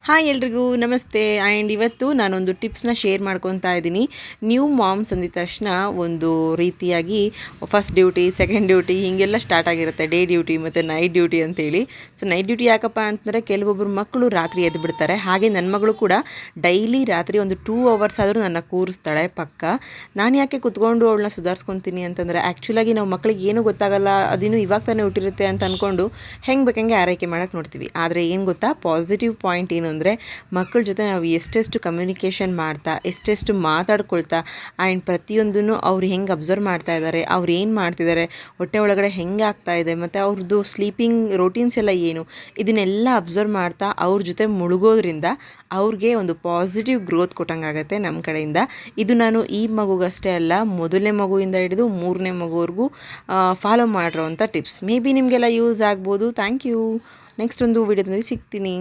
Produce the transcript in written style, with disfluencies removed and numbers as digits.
Hi ಎಲ್ರಿಗೂ ನಮಸ್ತೆ. And ಇವತ್ತು ನಾನೊಂದು ಟಿಪ್ಸ್ನ ಶೇರ್ ಮಾಡ್ಕೊತಾ ಇದ್ದೀನಿ. ನ್ಯೂ ಮಾಮ್ಸ್ ಅಂದಿದ ತಕ್ಷಣ ಒಂದು ರೀತಿಯಾಗಿ ಫಸ್ಟ್ ಡ್ಯೂಟಿ, ಸೆಕೆಂಡ್ ಡ್ಯೂಟಿ ಹೀಗೆಲ್ಲ ಸ್ಟಾರ್ಟ್ ಆಗಿರುತ್ತೆ. ಡೇ ಡ್ಯೂಟಿ ಮತ್ತು ನೈಟ್ ಡ್ಯೂಟಿ ಅಂತೇಳಿ. ಸೊ ನೈಟ್ ಡ್ಯೂಟಿ ಯಾಕಪ್ಪ ಅಂತಂದರೆ ಕೆಲವೊಬ್ಬರು ಮಕ್ಕಳು ರಾತ್ರಿ ಎದ್ದು ಬಿಡ್ತಾರೆ. ಹಾಗೆ ನನ್ನ ಮಗಳು ಕೂಡ ಡೈಲಿ ರಾತ್ರಿ ಒಂದು 2 ಅವರ್ಸ್ ಆದರೂ ನನ್ನ ಕೂರಿಸ್ತಾಳೆ ಪಕ್ಕ. ನಾನು ಯಾಕೆ ಕುತ್ಕೊಂಡು ಅವಳನ್ನ ಸುಧಾರಿಸ್ಕೊತೀನಿ ಅಂತಂದರೆ ಆ್ಯಕ್ಚುಲಾಗಿ ನಾವು ಮಕ್ಕಳಿಗೆ ಏನೂ ಗೊತ್ತಾಗಲ್ಲ, ಅದಿನ್ನೂ ಇವಾಗ ತಾನೇ ಹುಟ್ಟಿರುತ್ತೆ ಅಂತ ಅಂದ್ಕೊಂಡು ಹೆಂಗೆ ಬೇಕಂಗೆ ಆರೈಕೆ ಮಾಡೋಕ್ಕೆ ನೋಡ್ತೀವಿ. ಆದರೆ ಏನು ಗೊತ್ತಾ, ಪಾಸಿಟಿವ್ ಪಾಯಿಂಟ್ ಏನು ಅಂದರೆ ಮಕ್ಕಳ ಜೊತೆ ನಾವು ಎಷ್ಟೆಷ್ಟು ಕಮ್ಯುನಿಕೇಷನ್ ಮಾಡ್ತಾ, ಎಷ್ಟೆಷ್ಟು ಮಾತಾಡ್ಕೊಳ್ತಾ ಆ್ಯಂಡ್ ಪ್ರತಿಯೊಂದನ್ನು ಅವ್ರು ಹೆಂಗೆ ಅಬ್ಸರ್ವ್ ಮಾಡ್ತಾ ಇದ್ದಾರೆ, ಅವ್ರು ಏನು ಮಾಡ್ತಿದ್ದಾರೆ, ಹೊಟ್ಟೆ ಒಳಗಡೆ ಹೆಂಗೆ ಆಗ್ತಾ ಇದೆ, ಮತ್ತು ಅವ್ರದ್ದು ಸ್ಲೀಪಿಂಗ್ ರೋಟೀನ್ಸ್ ಎಲ್ಲ ಏನು, ಇದನ್ನೆಲ್ಲ ಅಬ್ಸರ್ವ್ ಮಾಡ್ತಾ ಅವ್ರ ಜೊತೆ ಮುಳುಗೋದ್ರಿಂದ ಅವ್ರಿಗೆ ಒಂದು ಪಾಸಿಟಿವ್ ಗ್ರೋತ್ ಕೊಟ್ಟಂಗಾಗತ್ತೆ ನಮ್ಮ ಕಡೆಯಿಂದ. ಇದು ನಾನು ಈ ಮಗುಗಷ್ಟೇ ಅಲ್ಲ, ಮೊದಲನೇ ಮಗುವಿಂದ ಹಿಡಿದು 3ನೇ ಮಗುವರೆಗೂ ಫಾಲೋ ಮಾಡಿರೋವಂಥ ಟಿಪ್ಸ್. ಮೇ ಬಿ ನಿಮಗೆಲ್ಲ ಯೂಸ್ ಆಗ್ಬೋದು. Thank you. ನೆಕ್ಸ್ಟ್ ಒಂದು ವಿಡಿಯೋದಲ್ಲಿ ಸಿಗ್ತೀನಿ.